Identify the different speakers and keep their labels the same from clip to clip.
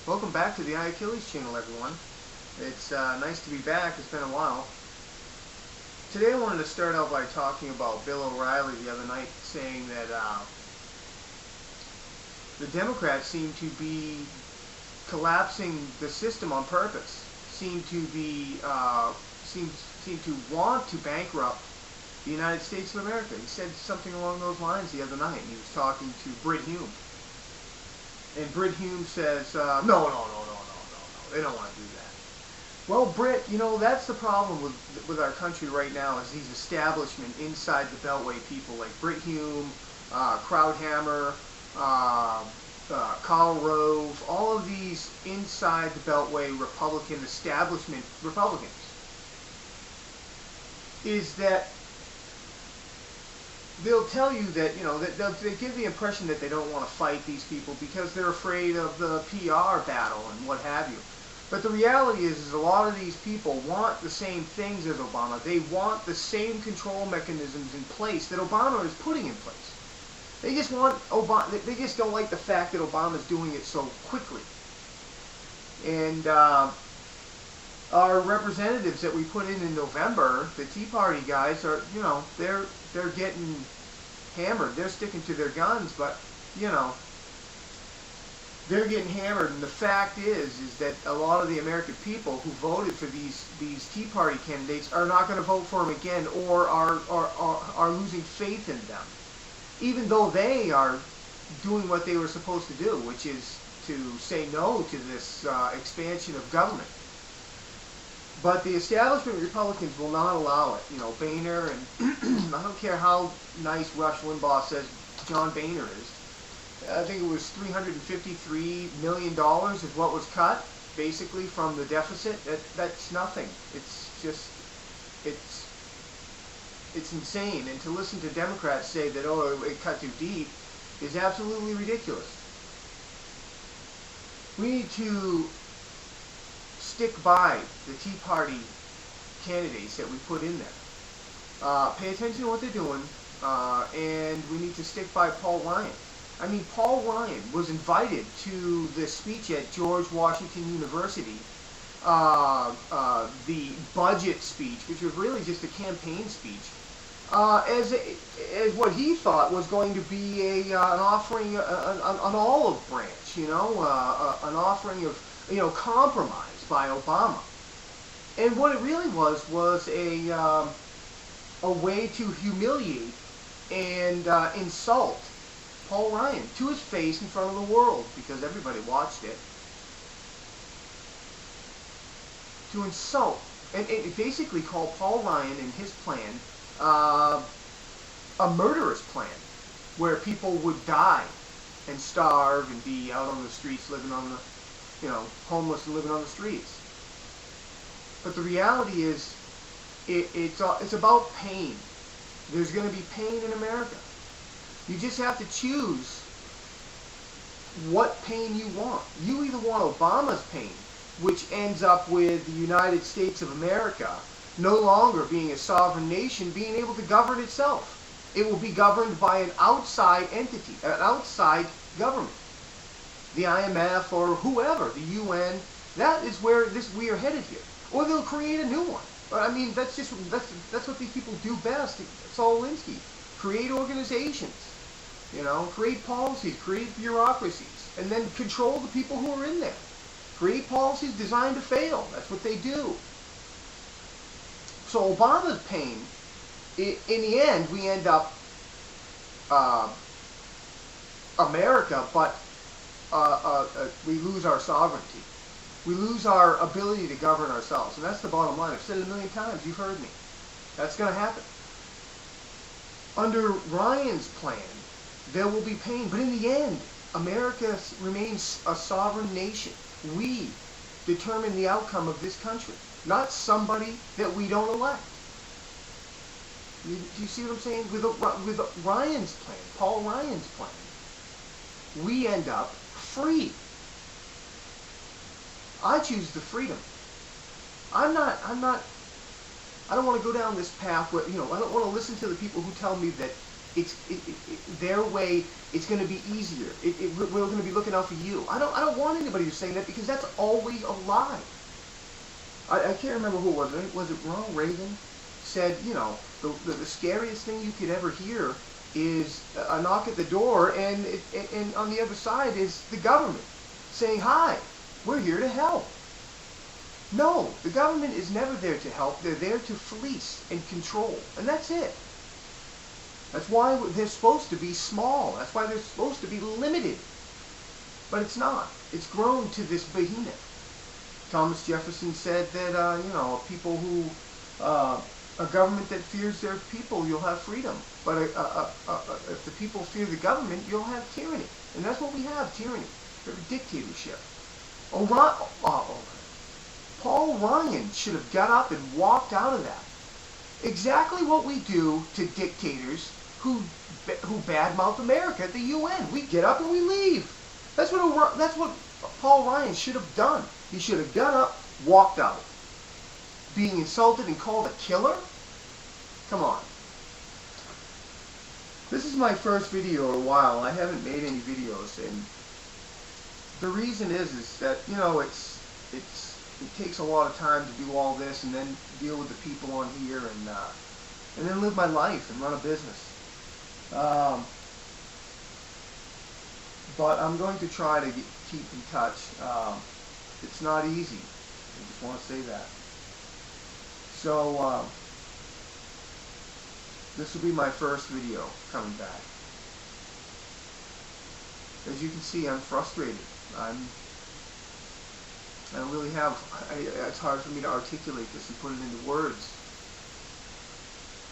Speaker 1: Welcome back to the Achilles channel, everyone. It's nice to be back. It's been a while. Today I wanted to start out by talking about Bill O'Reilly the other night saying that the Democrats seem to be collapsing the system on purpose, seem to want to bankrupt the United States of America. He said something along those lines the other night. He was talking to Brit Hume. And Brit Hume says, no, they don't want to do that. Well, Brit, that's the problem with our country right now is these establishment inside the Beltway people like Brit Hume, Krauthammer, Karl Rove, all of these inside the Beltway Republican establishment Republicans, is that they'll tell you that, they give the impression that they don't want to fight these people because they're afraid of the PR battle and what have you. But the reality is a lot of these people want the same things as Obama. They want the same control mechanisms in place that Obama is putting in place. They just want Obama. They just don't like the fact that Obama's doing it so quickly. And our representatives that we put in November, the Tea Party guys, are, they're getting hammered. They're sticking to their guns, but, they're getting hammered. And the fact is that a lot of the American people who voted for these Tea Party candidates are not going to vote for them again, or are losing faith in them, even though they are doing what they were supposed to do, which is to say no to this expansion of government. But the establishment Republicans will not allow it. Boehner, and I don't care how nice Rush Limbaugh says John Boehner is. I think it was $353 million is what was cut, basically, from the deficit. That's nothing. It's insane. And to listen to Democrats say that, it cut too deep, is absolutely ridiculous. We need to stick by the Tea Party candidates that we put in there. Pay attention to what they're doing, and we need to stick by Paul Ryan. I mean, Paul Ryan was invited to the speech at George Washington University, the budget speech, which was really just a campaign speech, as what he thought was going to be an offering, an olive branch, an offering of, compromise by Obama. And what it really was a way to humiliate and insult Paul Ryan to his face in front of the world, because everybody watched it, to insult and basically call Paul Ryan and his plan a murderous plan, where people would die and starve and be out on the streets, living on the, homeless and living on the streets. But the reality is, it's about pain. There's going to be pain in America. You just have to choose what pain you want. You either want Obama's pain, which ends up with the United States of America no longer being a sovereign nation, being able to govern itself. It will be governed by an outside entity, an outside government. The IMF or whoever, the UN. That is where we are headed here. Or they'll create a new one. But I mean, that's what these people do best. Saul Alinsky. Create organizations. Create policies, create bureaucracies, and then control the people who are in there. Create policies designed to fail. That's what they do. So Obama's pain, in the end, we end up America, but we lose our sovereignty. We lose our ability to govern ourselves. And that's the bottom line. I've said it a million times. You've heard me. That's going to happen. Under Ryan's plan, there will be pain. But in the end, America remains a sovereign nation. We determine the outcome of this country, not somebody that we don't elect. Do you see what I'm saying? With Ryan's plan, Paul Ryan's plan, we end up free. I choose the freedom. I don't want to go down this path where, I don't want to listen to the people who tell me that their way, it's going to be easier. We're going to be looking out for you. I don't want anybody to say that, because that's always a lie. I can't remember who it was. Was it Ronald Reagan? Said, you know, the scariest thing you could ever hear is a knock at the door, and on the other side is the government saying, "Hi, we're here to help." No, the government is never there to help. They're there to fleece and control, and that's it. That's why they're supposed to be small. That's why they're supposed to be limited. But it's not. It's grown to this behemoth. Thomas Jefferson said that, you know, people who, a government that fears their people, you'll have freedom. But if the people fear the government, you'll have tyranny. And that's what we have, tyranny. We have a dictatorship. Paul Ryan should have got up and walked out of that. Exactly what we do to dictators who badmouth America at the UN. We get up and we leave. That's what Paul Ryan should have done. He should have got up, walked out. Being insulted and called a killer? Come on. This is my first video in a while. I haven't made any videos, and the reason is that, you know, it takes a lot of time to do all this, and then deal with the people on here, and then live my life and run a business. But I'm going to try to keep in touch. It's not easy. I just want to say that. So this will be my first video coming back. As you can see, I'm frustrated. I don't really have, it's hard for me to articulate this and put it into words,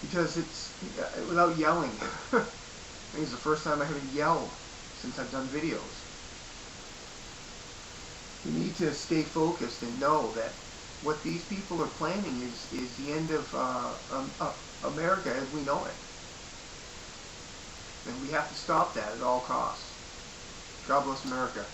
Speaker 1: because it's, without yelling. I think it's the first time I haven't yelled since I've done videos. You need to stay focused and know that what these people are planning is the end of America as we know it. And we have to stop that at all costs. God bless America.